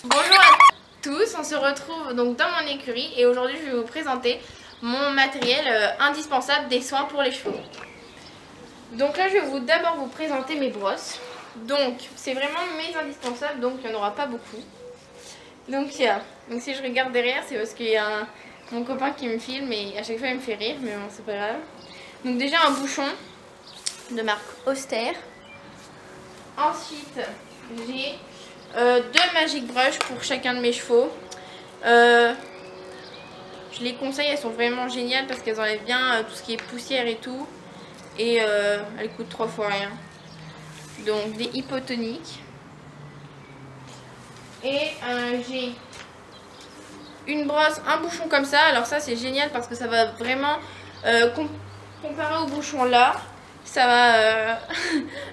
Bonjour à tous, on se retrouve donc dans mon écurie et aujourd'hui je vais vous présenter mon matériel indispensable des soins pour les chevaux. Donc là je vais d'abord vous présenter mes brosses. Donc c'est vraiment mes indispensables, donc il n'y en aura pas beaucoup. Donc si je regarde derrière c'est parce qu'il y a mon copain qui me filme et à chaque fois il me fait rire, mais bon c'est pas grave. Donc déjà un bouchon de marque Auster. Ensuite j'ai deux Magic Brush pour chacun de mes chevaux. Je les conseille, elles sont vraiment géniales parce qu'elles enlèvent bien tout ce qui est poussière et tout. Et elles coûtent 3 fois rien. Donc des hypotoniques. Et j'ai une brosse, un bouchon comme ça. Alors ça c'est génial parce que ça va vraiment comparé au bouchon là. Ça va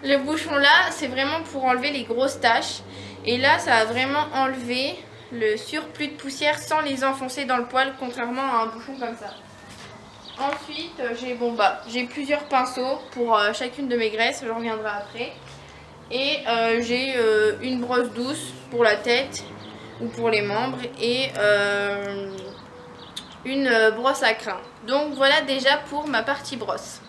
le bouchon là c'est vraiment pour enlever les grosses taches. Et là ça va vraiment enlever le surplus de poussière sans les enfoncer dans le poil, contrairement à un bouchon comme ça. Ensuite j'ai plusieurs pinceaux pour chacune de mes graisses, j'en reviendrai après. Et j'ai une brosse douce pour la tête ou pour les membres et une brosse à crin. Donc voilà déjà pour ma partie brosse.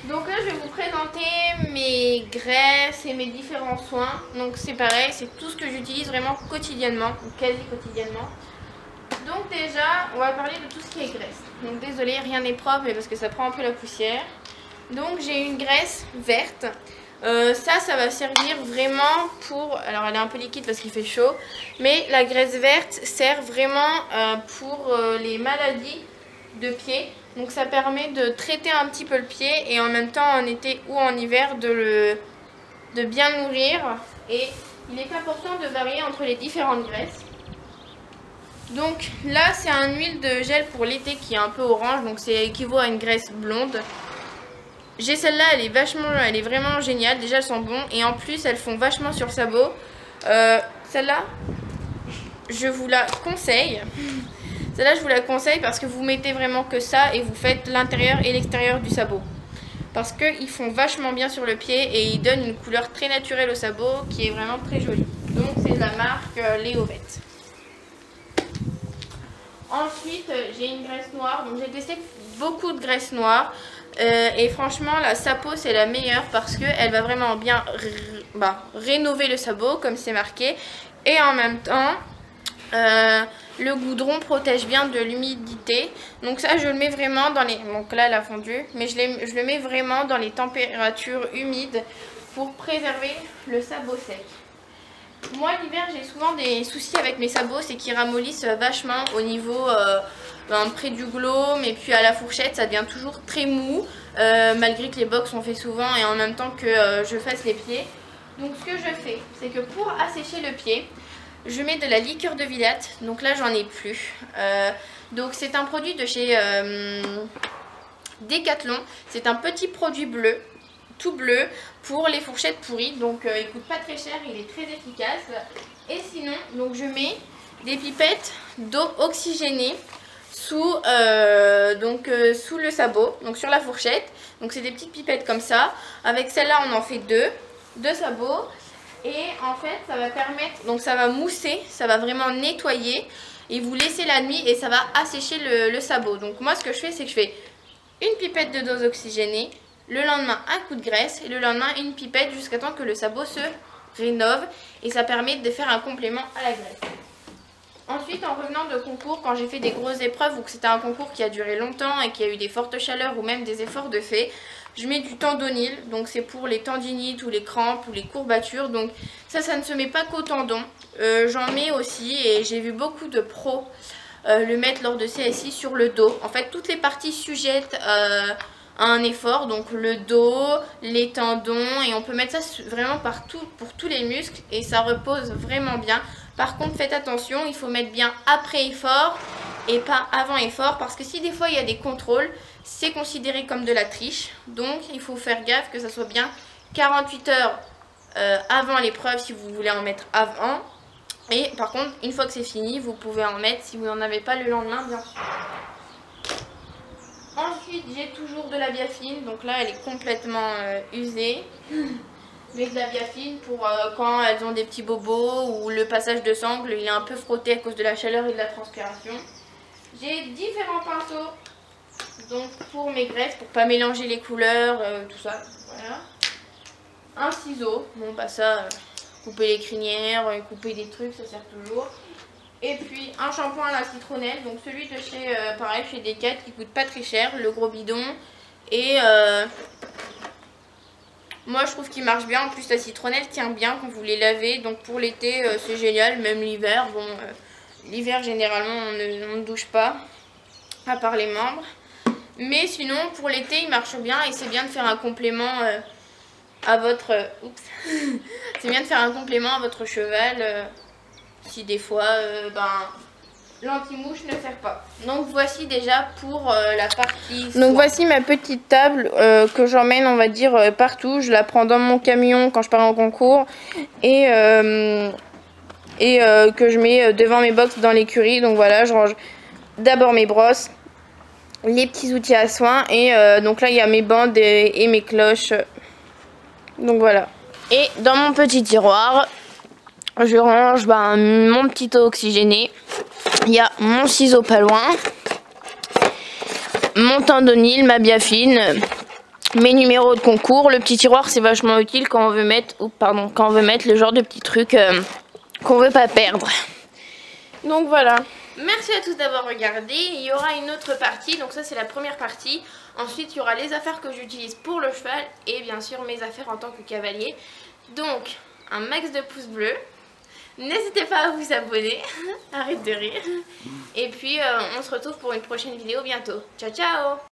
Donc là je vais vous présenter mes graisses et mes différents soins. Donc c'est pareil, c'est tout ce que j'utilise vraiment quotidiennement, ou quasi quotidiennement. Donc déjà on va parler de tout ce qui est graisse. Donc désolé, rien n'est propre mais parce que ça prend un peu la poussière. Donc j'ai une graisse verte. Ça va servir vraiment pour... Alors elle est un peu liquide parce qu'il fait chaud. Mais la graisse verte sert vraiment pour les maladies de pied. Donc ça permet de traiter un petit peu le pied et en même temps en été ou en hiver de bien nourrir. Et il est important de varier entre les différentes graisses. Donc là c'est un huile de gel pour l'été qui est un peu orange, donc c'est équivaut à une graisse blonde. J'ai celle-là, elle est vraiment géniale. Déjà elles sont bonnes et en plus elles font vachement sur le sabot. Celle-là, je vous la conseille. Celle-là, je vous la conseille parce que vous mettez vraiment que ça et vous faites l'intérieur et l'extérieur du sabot. Parce qu'ils font vachement bien sur le pied et ils donnent une couleur très naturelle au sabot qui est vraiment très jolie. Donc c'est de la marque Léovette. Ensuite, j'ai une graisse noire. Donc j'ai testé beaucoup de graisses noires. Et franchement la Sapo c'est la meilleure parce qu'elle va vraiment bien rénover le sabot comme c'est marqué. Et en même temps le goudron protège bien de l'humidité. Donc ça je le mets vraiment dans les... Donc là elle a fondu. Mais je le mets vraiment dans les températures humides pour préserver le sabot sec. Moi l'hiver j'ai souvent des soucis avec mes sabots. C'est qu'ils ramollissent vachement au niveau... près du glaume et puis à la fourchette ça devient toujours très mou malgré que les box sont faits souvent et en même temps que je fasse les pieds. Donc ce que je fais c'est que pour assécher le pied je mets de la liqueur de Villatte. Donc là j'en ai plus. Donc c'est un produit de chez Decathlon. C'est un petit produit bleu, tout bleu pour les fourchettes pourries. Donc il coûte pas très cher, il est très efficace. Et sinon donc je mets des pipettes d'eau oxygénée sous le sabot, donc sur la fourchette. Donc c'est des petites pipettes comme ça. Avec celle-là on en fait deux sabots. Et en fait ça va permettre, donc ça va mousser, ça va vraiment nettoyer. Et vous laissez la nuit et ça va assécher le sabot. Donc moi ce que je fais c'est que je fais une pipette de dose oxygénée. Le lendemain un coup de graisse et le lendemain une pipette jusqu'à temps que le sabot se rénove. Et ça permet de faire un complément à la graisse. Ensuite, en revenant de concours, quand j'ai fait des grosses épreuves ou que c'était un concours qui a duré longtemps et qui a eu des fortes chaleurs ou même des efforts de fait, je mets du tendonil. Donc c'est pour les tendinites ou les crampes ou les courbatures. Donc ça ne se met pas qu'au tendon. J'en mets aussi et j'ai vu beaucoup de pros le mettre lors de CSI sur le dos. En fait, toutes les parties sujettes à un effort, donc le dos, les tendons, et on peut mettre ça vraiment partout pour tous les muscles et ça repose vraiment bien. Par contre faites attention, il faut mettre bien après effort et pas avant effort parce que si des fois il y a des contrôles, c'est considéré comme de la triche. Donc il faut faire gaffe que ça soit bien 48 heures avant l'épreuve si vous voulez en mettre avant. Et par contre une fois que c'est fini, vous pouvez en mettre si vous n'en avez pas le lendemain bien sûr. Ensuite j'ai toujours de la biafine, donc là elle est complètement usée. Je mets de la biafine pour quand elles ont des petits bobos ou le passage de sangle, il est un peu frotté à cause de la chaleur et de la transpiration. J'ai différents pinceaux donc pour mes greffes, pour pas mélanger les couleurs, tout ça. Voilà. Un ciseau, bon bah ça, couper les crinières, couper des trucs, ça sert toujours. Et puis un shampoing à la citronnelle, donc celui de chez, pareil, chez Decat qui coûte pas très cher, le gros bidon. Et moi je trouve qu'il marche bien, en plus la citronnelle tient bien quand vous les lavez, donc pour l'été c'est génial, même l'hiver. Bon, l'hiver généralement on ne douche pas, à part les membres. Mais sinon pour l'été il marche bien et c'est bien de faire un complément à votre... c'est bien de faire un complément à votre cheval si des fois l'anti-mouche ne sert pas. Donc voici déjà pour la partie soie. Donc voici ma petite table que j'emmène on va dire partout. Je la prends dans mon camion quand je pars en concours et que je mets devant mes box dans l'écurie. Donc voilà, je range d'abord mes brosses, les petits outils à soin et donc là il y a mes bandes et mes cloches. Donc voilà. Et dans mon petit tiroir, je range mon petit eau oxygénée. Il y a mon ciseau pas loin, mon tendonil, ma biafine, mes numéros de concours. Le petit tiroir c'est vachement utile quand on veut mettre, quand on veut mettre le genre de petits trucs qu'on veut pas perdre. Donc voilà. Merci à tous d'avoir regardé. Il y aura une autre partie, donc ça c'est la première partie. Ensuite il y aura les affaires que j'utilise pour le cheval et bien sûr mes affaires en tant que cavalier. Donc un max de pouces bleus. N'hésitez pas à vous abonner. Arrête de rire. Et puis on se retrouve pour une prochaine vidéo bientôt. Ciao ciao.